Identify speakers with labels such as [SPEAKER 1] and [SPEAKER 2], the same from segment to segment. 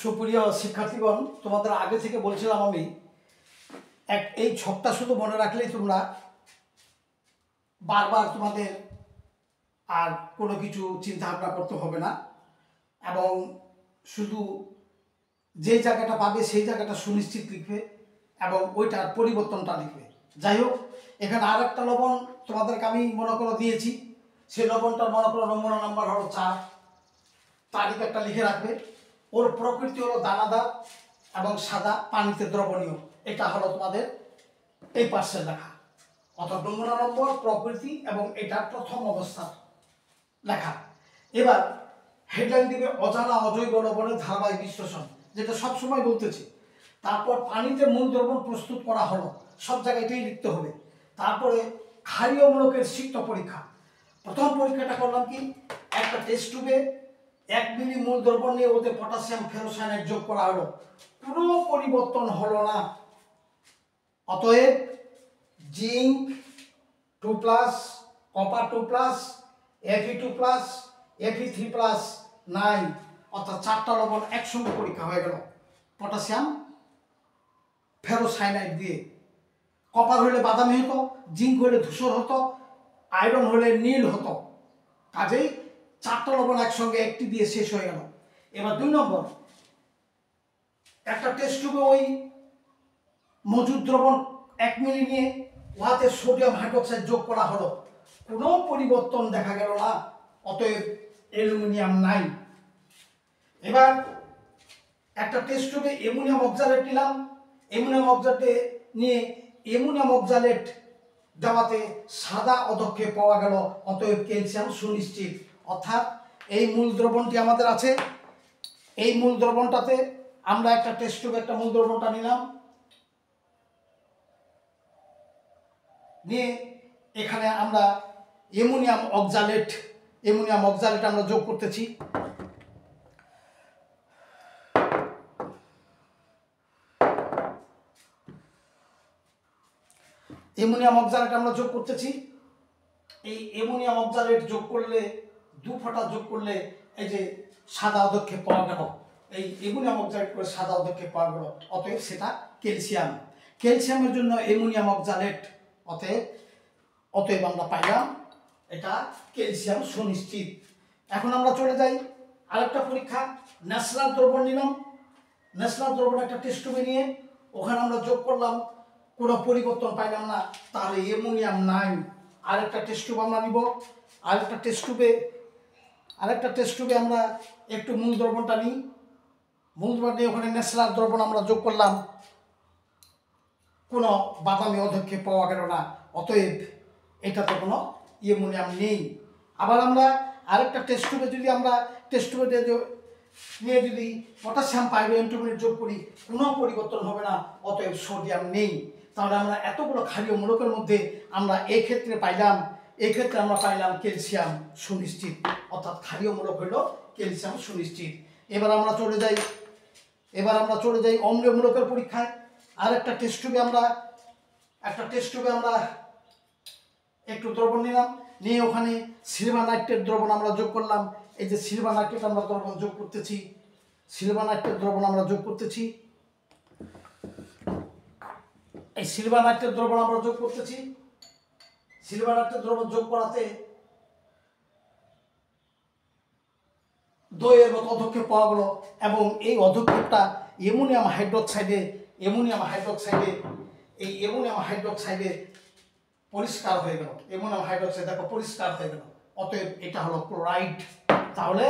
[SPEAKER 1] সুপ্রিয় শিক্ষার্থীগণ, তোমাদের আগে থেকে বলছিলাম আমি এই ছকটা শুধু মনে রাখলেই তোমরা বারবার তোমাদের আর কোনো কিছু চিন্তা ভাবনা করতে হবে না, এবং শুধু যে জায়গাটা পাবে সেই জায়গাটা সুনিশ্চিত লিখবে এবং ওইটার পরিবর্তনটা লিখবে। যাই হোক, এখানে আর একটা লবণ তোমাদেরকে আমি মনে করে দিয়েছি, সেই লবণটার মনে করো নমুনা নাম্বার হলো 4, তারিখ একটা লিখে রাখবে। ওর প্রকৃতি হলো দানাদার এবং সাদা, পানিতে দ্রবণীয়। এটা হলো তোমাদের এই পাশে লেখা, অর্থাৎ নমুনা নম্বর, প্রকৃতি এবং এটা প্রথম অবস্থার লেখা। এবার হেডলাইন দিবে অজানা অজৈব লবণের ধারাবাহিক বিশ্লেষণ, যেটা সবসময় বলতেছি। তারপর পানিতে মূল দ্রবণ প্রস্তুত করা হলো, সব জায়গায় এটাই লিখতে হবে। তারপরে ক্ষারীয় মূলকের সিক্ত পরীক্ষা। প্রথম পরীক্ষাটা করলাম কি, একটা টেস্ট টিউবে 1 মিলি মূল দ্রবণ নিয়ে ওতে পটাশিয়াম ফেরোসায়ানেট যোগ করা হলো, কোনো পরিবর্তন হলো না। অতএব জিঙ্ক 2+, কপার 2+, Fe2+, Fe3+, 9, অর্থাৎ 4টা লবণ একসঙ্গে পরীক্ষা হয়ে গেল পটাশিয়াম ফেরোসায়ানাইড দিয়ে। কপার হলে বাদামি হতো, জিঙ্ক হলে ধূসর হতো, আয়রন হলে নীল হতো। কাজেই 4টা লবণ একসঙ্গে একটি দিয়ে শেষ হয়ে গেল। এবার 2 নম্বর, একটা টেস্ট টিউবে ওই মজুদ দ্রবণ 1 মিলি নিয়ে উহাতে সোডিয়াম হাইড্রোক্সাইড যোগ করা হলো, কোনো পরিবর্তন দেখা গেল না। অতএব অ্যালুমিনিয়াম নাই। এবার একটা টেস্ট টিউবে অ্যামোনিয়াম অক্সালেট নিলাম, অ্যামোনিয়াম অক্সালেট নিয়ে অ্যামোনিয়াম অক্সালেট দেওয়াতে সাদা অধক্ষেপ পাওয়া গেল, অতএব ক্যালসিয়াম সুনিশ্চিত। অর্থাৎ এই মূল দ্রবণটি আমাদের আছে, এই মূল দ্রবণটাতে আমরা একটা টেস্ট টিউবে একটা মূল দ্রবণটা নিলাম, নিয়ে এখানে আমরা অ্যামোনিয়াম অক্সালেট আমরা যোগ করতেছি। অ্যামোনিয়াম অক্সালেট আমরা যোগ করতেছি। এই অ্যামোনিয়াম অক্সালেট যোগ করলে 2 ফোঁটা যোগ করলে এই যে সাদা অধক্ষেপ পাওয়া গেল, এই অ্যামোনিয়াম অক্সালেট করে সাদা অধক্ষেপ পাওয়া গেল, অতএব সেটা ক্যালসিয়াম। ক্যালসিয়ামের জন্য অ্যামোনিয়াম অক্সালেট, অতএব আমরা পাইলাম এটা ক্যালসিয়াম সুনিশ্চিত। এখন আমরা চলে যাই আরেকটা পরীক্ষা। ন্যাশনাল দ্রবণ নিলাম, ন্যাশনাল দ্রবণ একটা টেস্ট টিউবে নিয়ে ওখানে আমরা যোগ করলাম, কোনো পরিবর্তন পাইলাম না, তাহলে অ্যামোনিয়াম নাই। আরেকটা টেস্ট টিউব আমরা নিব, আরেকটা টেস্ট টিউবে আমরা একটু মূল দ্রবণটা নিই, মূল দ্রবণ নিয়ে ওখানে ন্যাশনাল দ্রবণ আমরা যোগ করলাম, কোনো বাদামি অধক্ষেপ পাওয়া গেল না, অতএব এটাতে কোনো অ্যামোনিয়াম নেই। আবার আমরা আরেকটা টেস্ট টিউবে নিয়ে যদি পটাশিয়াম পাইরোঅ্যান্টিমোনিয়াম যোগ করি, কোনো পরিবর্তন হবে না, অতএব সোডিয়াম নেই। তাহলে আমরা এতগুলো ক্ষারীয় মূলকের মধ্যে আমরা এই ক্ষেত্রে আমরা পাইলাম ক্যালসিয়াম সুনিশ্চিত, অর্থাৎ ক্ষারীয় মূলক হইল ক্যালসিয়াম সুনিশ্চিত। এবার আমরা চলে যাই অম্লীয় মূলকের পরীক্ষায়। আর একটা টেস্ট টিউবে আমরা একটু দ্রবণ নিলাম, নিয়ে ওখানে সিলভার নাইট্রেট দ্রবণ আমরা যোগ করলাম। এই যে সিলভার নাইট্রেট আমরা দ্রবণ যোগ করতেছি, এই সিলভার নাইট্রেট দ্রবণ আমরা যোগ করতেছি। সিলভার নাইট্রেট দ্রবণ যোগ করাতে দইয়ের মতো অধক্ষেপ পাওয়া গেল, এবং এই অধক্ষেপটা অ্যামোনিয়াম হাইড্রোক্সাইডে পরিষ্কার হয়ে গেল। অ্যামোনিয়াম হাইড্রোক্সাইড দেখো পরিষ্কার হয়ে গেল, অতএব এটা হলো ক্লোরাইড। তাহলে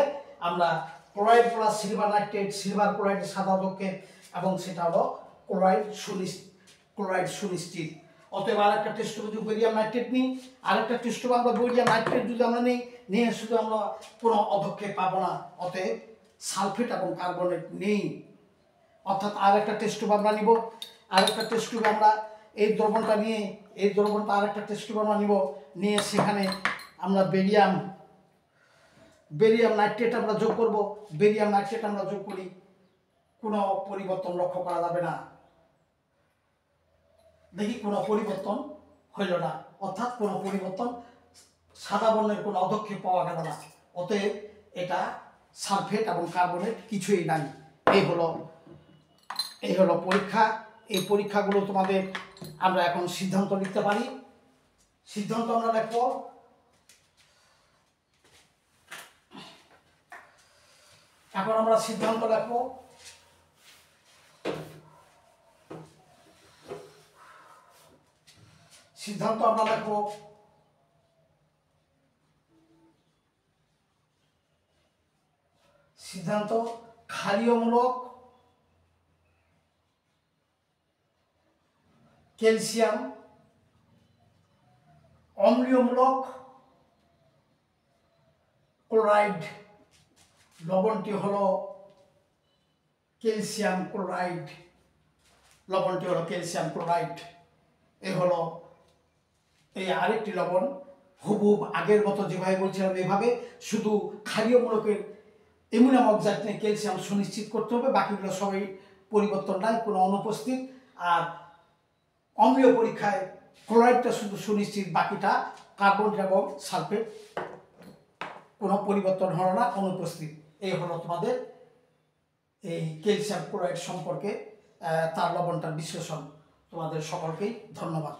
[SPEAKER 1] আমরা chloride plus silver nitrate, silver ক্লোরাইডের সাদা অধক্ষেপ, এবং সেটা হলো ক্লোরাইড সুনিশ্চিত। অতএব আরেকটা টেস্ট টিউবে যদি বেরিয়াম নাইট্রেট নিই, আরেকটা টেস্ট টিউবে আমরা বেরিয়াম নাইট্রেট যদি আমরা নিয়ে শুধু আমরা কোনো অধক্ষেপ পাবো না, অতএব সালফেট এবং কার্বনেট নেই। অর্থাৎ আরেকটা টেস্ট টিউব আমরা নিব, আরেকটা টেস্ট টিউবে আমরা এই দ্রবণটা আরেকটা টেস্ট টিউব আমরা নিব, নিয়ে সেখানে আমরা বেরিয়াম নাইট্রেট আমরা যোগ করব। বেরিয়াম নাইট্রেট আমরা যোগ করি, কোনো পরিবর্তন লক্ষ্য করা যাবে না। দেখি কোনো পরিবর্তন হইল না, অর্থাৎ কোনো পরিবর্তন, সাদা বর্ণের কোনো অধক্ষেপ পাওয়া গেল না, অতএব এটা সালফেট এবং কার্বনেট কিছুই নাই। এই হলো পরীক্ষা। এই পরীক্ষাগুলো তোমাদের আমরা এখন সিদ্ধান্ত লিখতে পারি। সিদ্ধান্ত আমরা লিখব। এখন আমরা সিদ্ধান্ত লিখব। সিদ্ধান্ত আমরা লিখব সিদ্ধান্ত ক্ষারীয়মূলক ক্যালসিয়াম, অম্লীয়মূলক ক্লোরাইড। লবণটি হলো ক্যালসিয়াম ক্লোরাইড। লবণটি হলো ক্যালসিয়াম ক্লোরাইড। এই আরেকটি লবণ হুবহুব আগের মতো যেভাবে বলছিলাম এভাবে, শুধু ক্ষারীয়মূলকের অ্যামোনিয়াম অক্সাইড নিয়ে ক্যালসিয়াম সুনিশ্চিত করতে হবে, বাকিগুলো সবই পরিবর্তন নাই, কোনো অনুপস্থিত। আর অম্লীয় পরীক্ষায় ক্লোরাইডটা শুধু সুনিশ্চিত, বাকিটা কার্বন এবং সালফেট কোনো পরিবর্তন হলো না, অনুপস্থিত। এই হলো তোমাদের এই ক্যালসিয়াম ক্লোরাইড সম্পর্কে তার লবণটার বিশ্লেষণ। তোমাদের সকলকেই ধন্যবাদ।